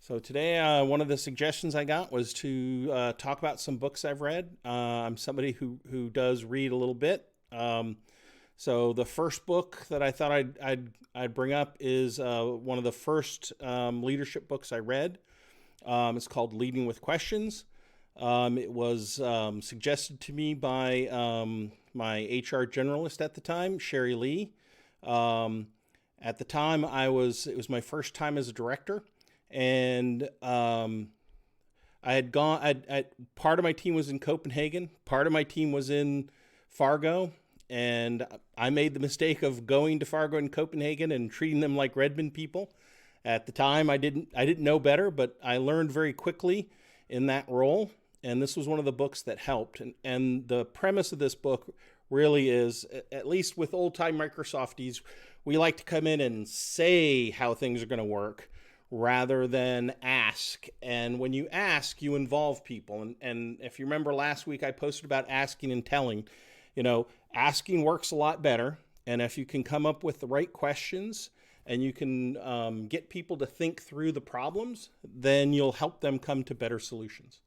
So today, one of the suggestions I got was to talk about some books I've read. I'm somebody who does read a little bit. So the first book that I thought I'd bring up is one of the first leadership books I read. It's called Leading with Questions. It was suggested to me by my HR generalist at the time, Sherry Lee. Um, at the time, it was my first time as a director, and I had gone. Part of my team was in Copenhagen, part of my team was in Fargo, and I made the mistake of going to Fargo and Copenhagen and treating them like Redmond people. At the time, I didn't know better, but I learned very quickly in that role. And this was one of the books that helped. And the premise of this book really is, at least with old time Microsofties, we like to come in and say how things are going to work rather than ask. And when you ask, you involve people. And if you remember last week, I posted about asking and telling. Asking works a lot better. And if you can come up with the right questions and you can get people to think through the problems, then you'll help them come to better solutions.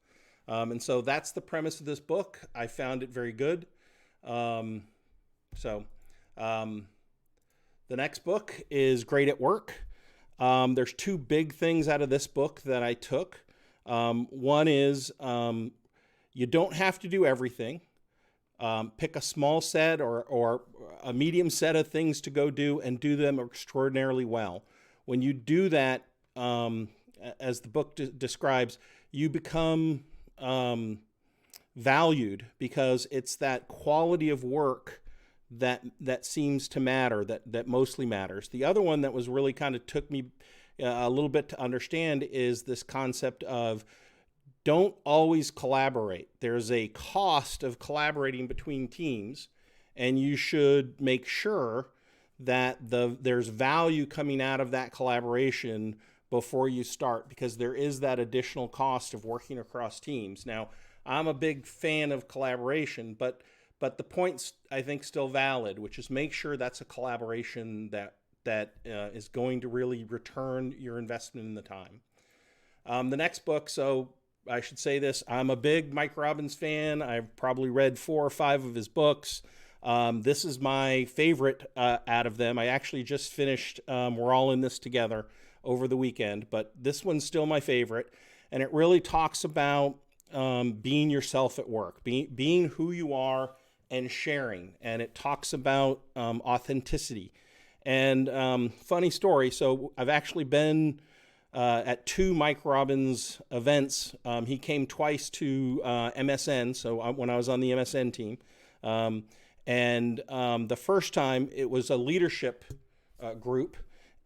And so that's the premise of this book. I found it very good. Um, so the next book is Great at Work. There's two big things out of this book that I took. One is you don't have to do everything. Pick a small set or a medium set of things to go do and do them extraordinarily well. When you do that, as the book describes, you become valued because it's that quality of work that seems to matter, that mostly matters. The other one that was really kind of took me a little bit to understand is this concept of don't always collaborate. There's a cost of collaborating between teams, and you should make sure that there's value coming out of that collaboration before you start, because there is that additional cost of working across teams. Now, I'm a big fan of collaboration, but the point's, I think, still valid, which is make sure that's a collaboration that is going to really return your investment in the time. The next book, so I should say this, I'm a big Mike Robbins fan. I've probably read 4 or 5 of his books. This is my favorite out of them. I actually just finished We're All in This Together over the weekend, but this one's still my favorite. And it really talks about being yourself at work, being who you are and sharing. And it talks about authenticity. And funny story, so I've actually been at 2 Mike Robbins events. He came twice to MSN, so when I was on the MSN team. The first time it was a leadership group,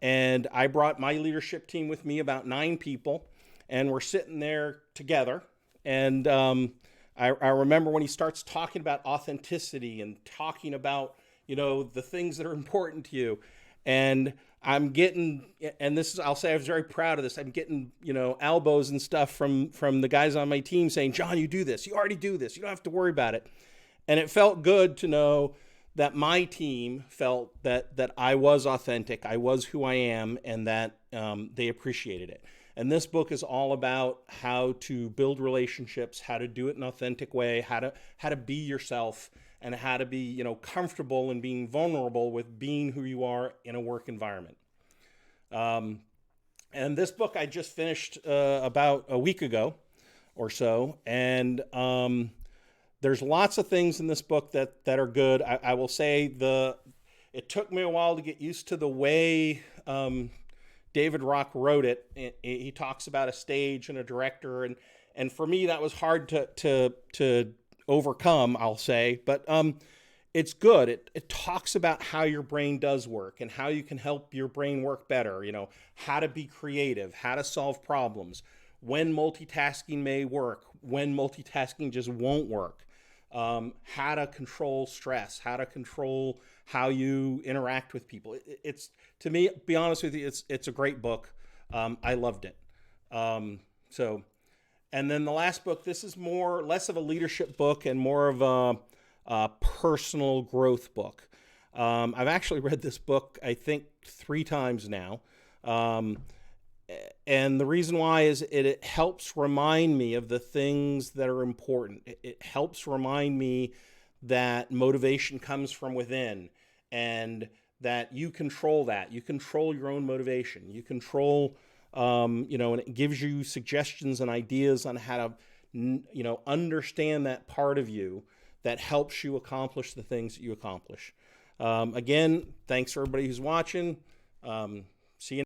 and I brought my leadership team with me, about 9 people, and we're sitting there together. And I remember when he starts talking about authenticity and talking about, the things that are important to you. And I'm getting, and this is, I'll say I was very proud of this. I'm getting, elbows and stuff from the guys on my team saying, John, you do this. You already do this. You don't have to worry about it. And it felt good to know that my team felt that I was authentic. I was who I am, and that they appreciated it. And this book is all about how to build relationships, how to do it in an authentic way, how to be yourself, and how to be, comfortable and being vulnerable with being who you are in a work environment. And this book I just finished about a week ago or so, and there's lots of things in this book that are good. I will say it took me a while to get used to the way David Rock wrote it. He talks about a stage and a director, and for me that was hard to overcome, I'll say, but it's good. It talks about how your brain does work and how you can help your brain work better, how to be creative, how to solve problems, when multitasking may work, when multitasking just won't work, how to control stress, how to control how you interact with people. It's, to me, be honest with you, it's a great book. I loved it. And then the last book, this is less of a leadership book and more of a personal growth book. I've actually read this book, I think, 3 times now. And the reason why is it helps remind me of the things that are important. It helps remind me that motivation comes from within, and that you control that. You control your own motivation. You control, and it gives you suggestions and ideas on how to, understand that part of you that helps you accomplish the things that you accomplish. Again, thanks for everybody who's watching. See you.